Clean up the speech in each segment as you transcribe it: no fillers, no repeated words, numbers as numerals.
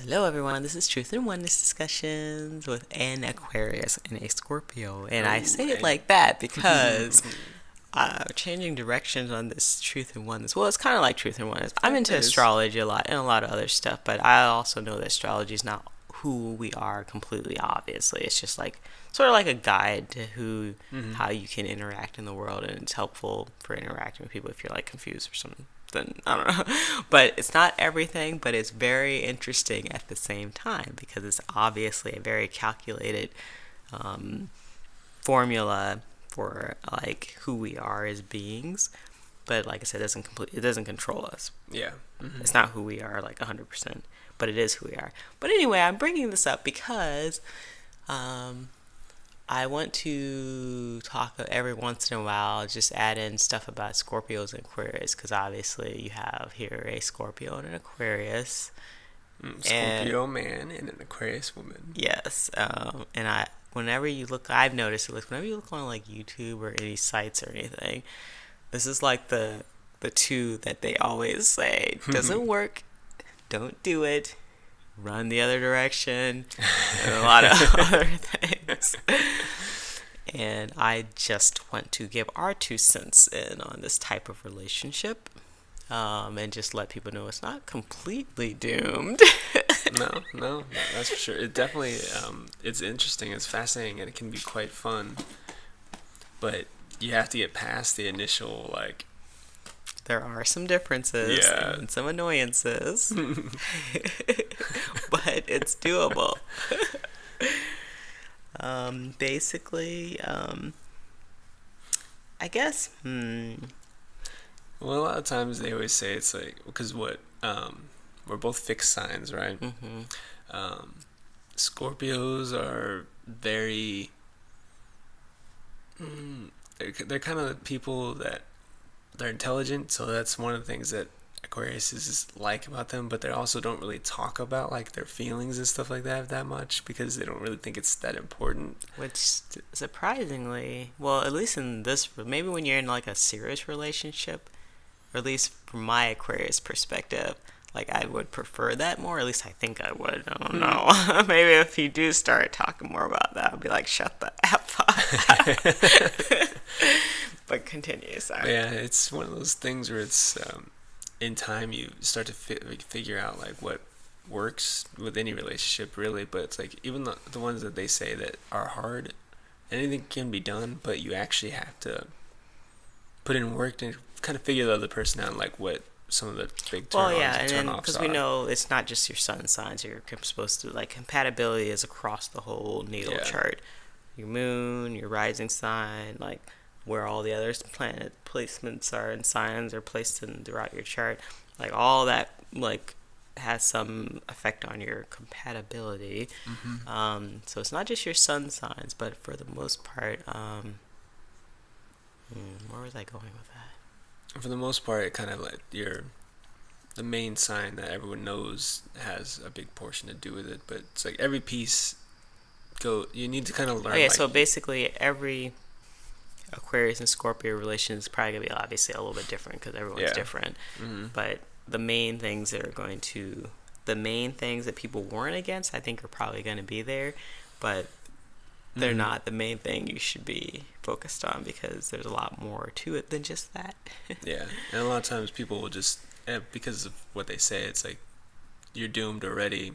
Hello, everyone. This is Truth and Oneness Discussions with an Aquarius and a Scorpio. And I Oh, say it and like that because changing directions on this Truth and Oneness. Well, it's kind of like Truth and Oneness. I'm into it is. astrology a lot and a lot of other stuff, but I also know that astrology is not who we are completely, obviously. It's just like sort of like a guide to how you can interact in the world, and it's helpful for interacting with people if you're like confused or something. Then I don't know, but it's not everything. But it's very interesting at the same time because it's obviously a very calculated um, formula for like who we are as beings. But like I said, it doesn't control us. Yeah. It's not who we are like 100%, but it is who we are. But anyway, I'm bringing this up because um, I want to talk every once in a while, just add in stuff about Scorpios and Aquarius, because obviously you have here a Scorpio and an Aquarius. And Scorpio man and an Aquarius woman. yes, whenever you look, I've noticed it, like whenever you look on like YouTube or any sites or anything, this is like the two that they always say doesn't work, don't do it, run the other direction, and a lot of other things. And I just want to give our 2 cents in on this type of relationship, and just let people know it's not completely doomed. No, that's for sure. It definitely, it's interesting, it's fascinating, and it can be quite fun. But you have to get past the initial, like, There are some differences yeah. and some annoyances, but it's doable. Basically, I guess, Well, a lot of times they always say it's like, because we're both fixed signs, right? hmm Um, Scorpios are very, they're kind of people that they're intelligent, so that's one of the things that Aquarius is like about them. But they also don't really talk about like their feelings and stuff like that much because they don't really think it's that important. which surprisingly, well, at least in this, maybe when you're in like a serious relationship, or at least from my Aquarius perspective, like I would prefer that more. At least I think I would. I don't know. Maybe if you do start talking more about that, I'll be like, shut the F up. But continue, sorry. Yeah, it's one of those things where it's in time you start to figure out like what works with any relationship really. But it's like even the ones that they say that are hard, anything can be done, but you actually have to put in work to kind of figure the other person out, like what some of the big Well, turn-ons yeah, and and then turn-offs because we are. know it's not just your sun signs, you're supposed to like compatibility is across the whole natal Yeah. chart. Your moon, your rising sign, like where all the other planet placements are and signs are placed in throughout your chart, like all that like has some effect on your compatibility. So it's not just your sun signs, but for the most part, where was I going with that? For the most part, it kind of like the main sign that everyone knows has a big portion to do with it. But it's like every piece you need to kind of learn Okay, like so basically every Aquarius and Scorpio relation is probably gonna be obviously a little bit different because everyone's yeah. different. hmm But the main things that people warn against, I think, are probably going to be there, but they're hmm not the main thing you should be focused on because there's a lot more to it than just that. Yeah, and a lot of times people will just because of what they say, it's like you're doomed already.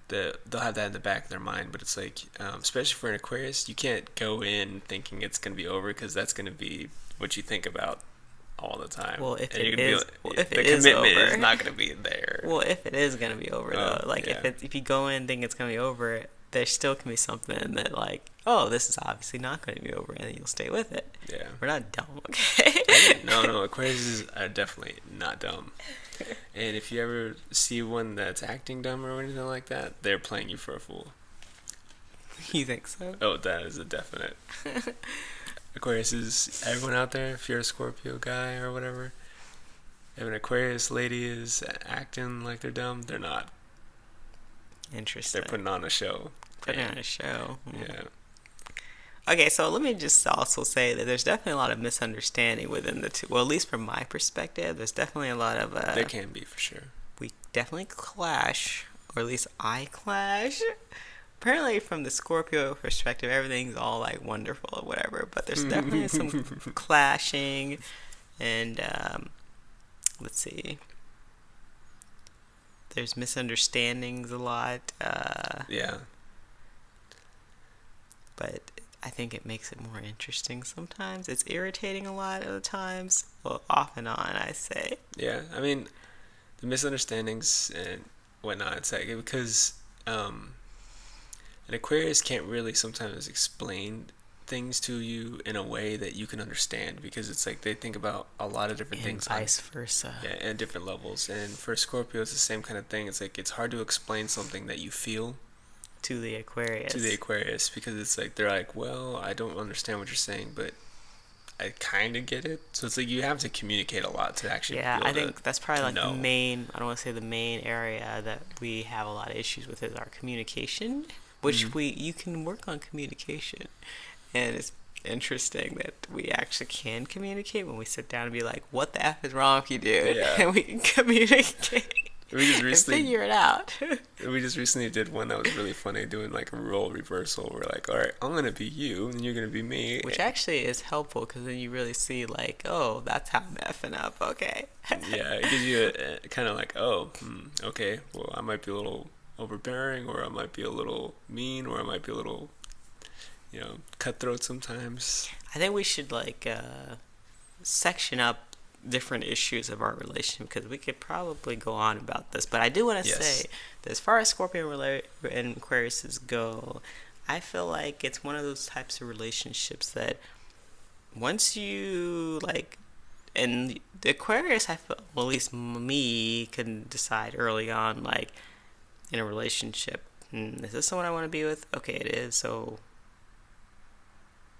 They'll have that in the back of their mind, but it's like, especially for an Aquarius, you can't go in thinking it's gonna be over because that's gonna be what you think about all the time, Well, if and you're it gonna be is, well, like, if the it is commitment is over, not gonna be there. well, if it is gonna be over though, like Yeah, if you go in and think it's gonna be over, there still can be something that like, oh, this is obviously not gonna be over, and then you'll stay with it. yeah. We're not dumb, okay? No, Aquarius are definitely not dumb. And if you ever see one that's acting dumb or anything like that, they're playing you for a fool. You think so? Oh, that is a definite. Aquarius is everyone out there. If you're a Scorpio guy or whatever, if an Aquarius lady is acting like they're dumb, they're not. Interesting. They're putting on a show. Putting on a show. Yeah. Okay, so let me just also say that there's definitely a lot of misunderstanding within the two. Well, at least from my perspective, there's definitely a lot of There can be for sure. we definitely clash or at least I clash. Apparently, from the Scorpio perspective, everything's all like wonderful or whatever, but there's definitely some clashing, and let's see, there's misunderstandings a lot. Yeah. But I think it makes it more interesting sometimes. It's irritating a lot of the times. Well, off and on, I say. Yeah. I mean, the misunderstandings and whatnot. It's like because an Aquarius can't really sometimes explain things to you in a way that you can understand because it's like they think about a lot of different And things vice versa. yeah, at different levels. And for Scorpio, it's the same kind of thing. It's like it's hard to explain something that you feel To the Aquarius. to the Aquarius because it's like they're like, well, I don't understand what you're saying, but I kind of get it. So it's like you have to communicate a lot to actually. Yeah, be able I think that's probably like know. the main. I don't want to say the main area that we have a lot of issues with is our communication, which you can work on communication, and it's interesting that we actually can communicate when we sit down and be like, "What the f is wrong with you, dude?" Yeah. And we can communicate. We just and recently figure it out. we just recently did one that was really funny, doing like a role reversal. We're like, all right, I'm gonna be you, and you're gonna be me. Which actually is helpful because then you really see like, oh, that's how I'm effing up. Okay. Yeah, it gives you a kind of like, oh, okay, well, I might be a little overbearing, or I might be a little mean, or I might be a little, cutthroat sometimes. I think we should like section up different issues of our relationship because we could probably go on about this. But I do want to say that as far as Scorpio and Aquarius go, I feel like it's one of those types of relationships that once you like, and the Aquarius, I feel, well, at least me, can decide early on, like in a relationship, is this someone I want to be with? Okay, it is. So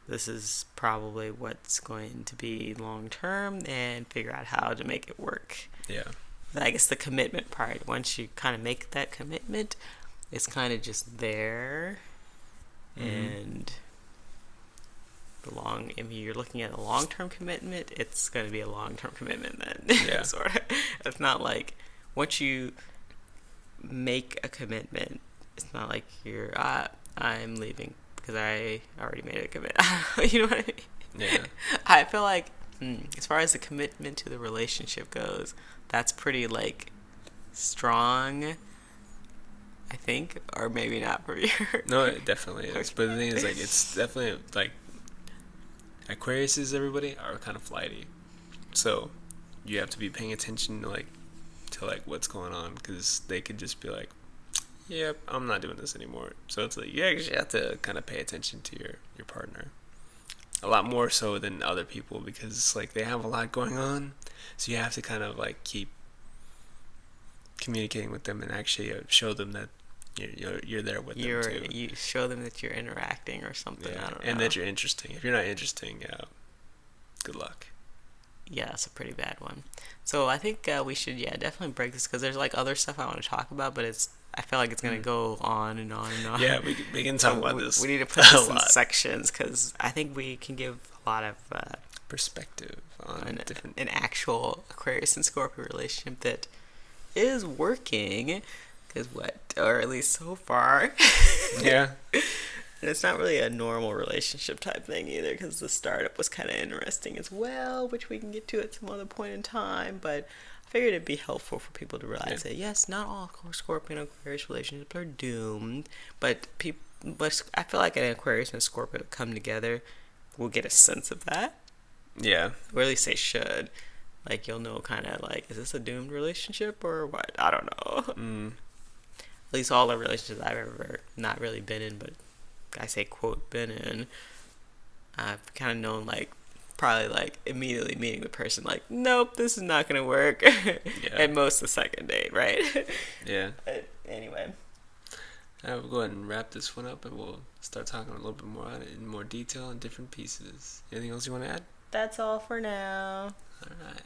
this is probably what's going to be long term, and figure out how to make it work. Yeah. I guess the commitment part, once you kind of make that commitment, it's kind of just there. And if you're looking at a long-term commitment, it's going to be a long-term commitment then. Yeah. Sort of. It's not like once you make a commitment, it's not like you're, I'm leaving because I already made a commitment. You know what I mean? Yeah. I feel like as far as the commitment to the relationship goes, that's pretty like strong, I think, or maybe not for you. No, it definitely is. But the thing is, like, it's definitely like Aquariuses, everybody are kind of flighty, so you have to be paying attention to what's going on because they could just be like, yep, I'm not doing this anymore. So it's like you actually have to kind of pay attention to your partner a lot more so than other people because it's like they have a lot going on, so you have to kind of like keep communicating with them and actually show them that you're there with them too. You show them that you're interacting or something. Yeah, I don't know. and that you're interesting. If you're not interesting, good luck. Yeah, it's a pretty bad one. So I think we should definitely break this because there's like other stuff I want to talk about, but I feel like it's gonna go on and on and on. Yeah, we can talk about this. We need to put this in sections because I think we can give a lot of perspective on different an actual Aquarius and Scorpio relationship that is working. Because or at least so far. Yeah. And it's not really a normal relationship type thing either, because the startup was kind of interesting as well, which we can get to at some other point in time. But I figured it'd be helpful for people to realize that yes, not all Scorpio and Aquarius relationships are doomed, but I feel like an Aquarius and a Scorpio come together, we'll get a sense of that. Yeah. Or at least they should. Like you'll know kind of like, is this a doomed relationship or what? I don't know. At least all the relationships I've ever not really been in, but I say quote been in, I've kind of known like probably like immediately meeting the person like, nope, this is not gonna work. At most the second date, right? Yeah. But anyway, we'll go ahead and wrap this one up, and we'll start talking a little bit more on it in more detail and different pieces. Anything else you want to add? that's all for now. All right.